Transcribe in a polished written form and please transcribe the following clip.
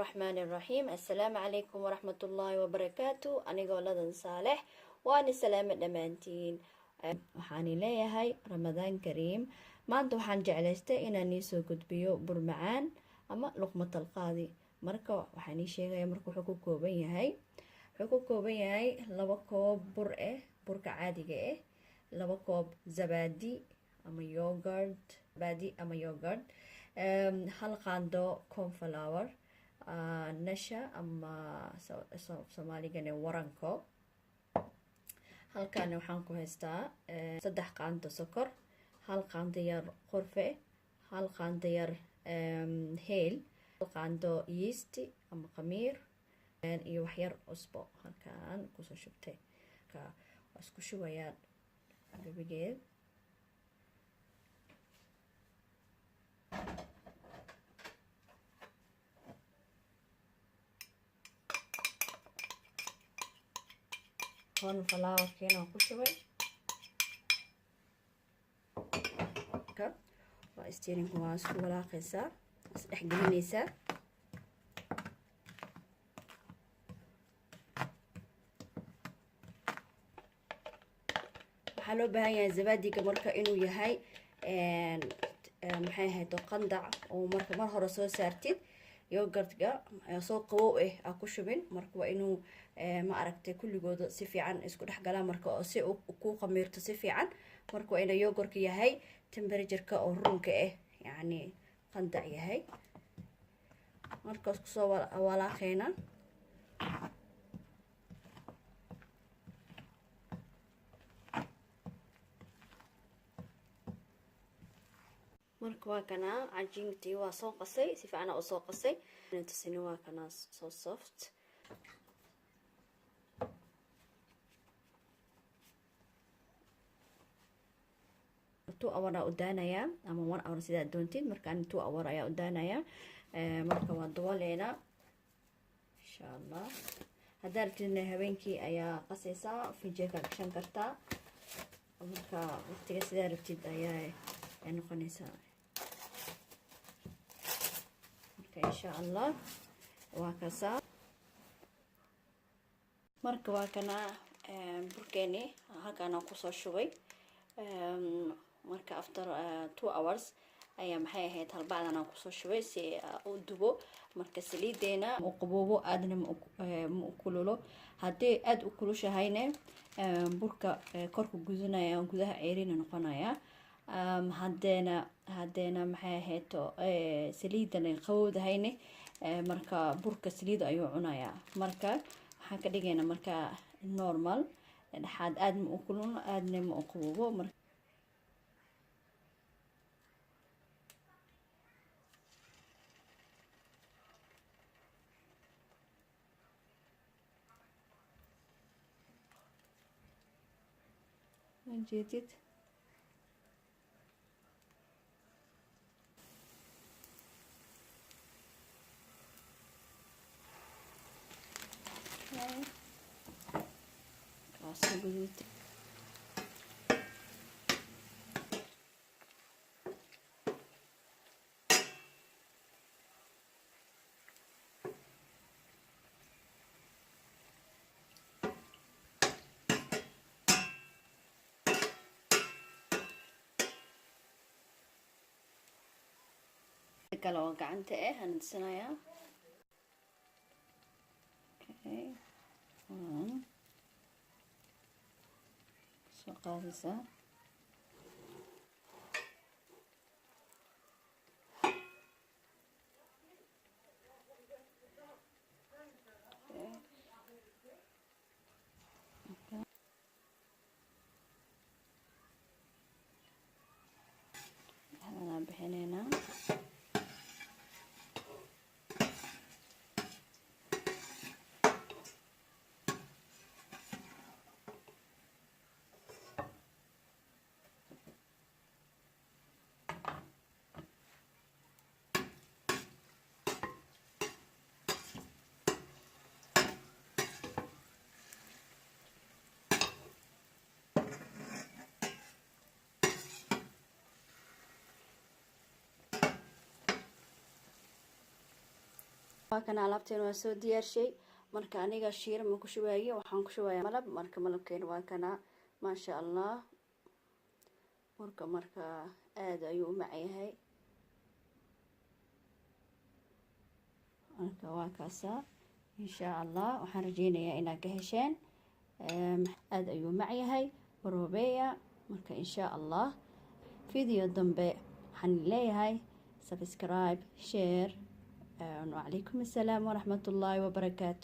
الرحمن الرحيم. السلام عليكم ورحمة الله وبركاته. أنيقو لدن صالح وأني سلامة دمانتين. waxaan leeyahay ramadaan kariim. maanta waxaan jeclaystay inaan iisoo gudbiyo bur macaan ama luqmatal qaadi. marka waxaan ii sheegaya marka wuxuu ku kooban yahay 2 koob bur burka caadiga ah, 2 koob zabadi ama yogurt, 1 qaando cornflour, nasha ama Soomaaligana waranko. halkaan waxaan ku haystaa 3 qaando sokor, 1 qaando yar qorfe, 1 qaando yar heel, 1 qaando yeast ama khamiir iyo wax yar cusbo. halkaan kusoo shubtay waa isku shubayaa gabigeed. cornflour keena ku shubay waa steerinka waa isku walaaqaysaa, is dhex gelinaysaa. waxaa loo baahan yahay zabadiga marka inuu yahay maxay ahayd qandac oo marka mar hore soo saartid. yogurtga soo qabow ah ku shubin, marka waa inuu ma aragtay kulligooda si fiican isku dhex galaan marka oo si uu ku khamiirto si fiican. marka waa inuu yogurtka yahay temperature-ka oo runka yani qandac yahay. markaas ku soo walaaqayna marka waa kana cajiintii waa soo qasay, si fiican oo soo qasay. intaasina waa kana soo soft. two hour u daanaya ama 1 hour sida doontid. marka aan 2 hour ayaa u daanaya. marka waa dabaleena insha Allah. haddii rabtid habeenkii ayaa qasaysaa, fijeerka gashan kartaa. marka waqtiga sida rabtid ayaa noqonaysaa. insha Allah waa kasa. marka waa kana burkeeni halkaan aan kusoo shubay. marka after 2 hours ayaa maxay ahayd halbacdan aan kusoo shubay si u dubo. marka saliideena u qaboobo aadna ma kululo. haddii aad u kulushahayna burka korka gudunaya gudaha ceerina noqonaya. hadeena maxay ahayd saliidan qabowdahayna marka burka saliid ayuu cunayaa. marka waxaan ka dhigaynaa marka normal dhaxaad, aad ma u kulul aadna ma u qaboobo. marka jeedid kaasoo guduud. kale oo gacanta aan disanayaa. soo qaadaysaa waxaan bixinaynaa. kana alaabteena waa soo diyaarshay marka aniga shiira ma ku shubaayay waxaan ku shubayaa malab marka malabkeena waa kana maasha Allah marka aad ayuu u macyahay marka waa kaasa insha Allah waxaan rajeynayaa inaad ka hesheen aad ayuu macyahay robeya marka insha Allah video dambe waxaan leeyahay subscribe share وعليكم السلام ورحمة الله وبركاته.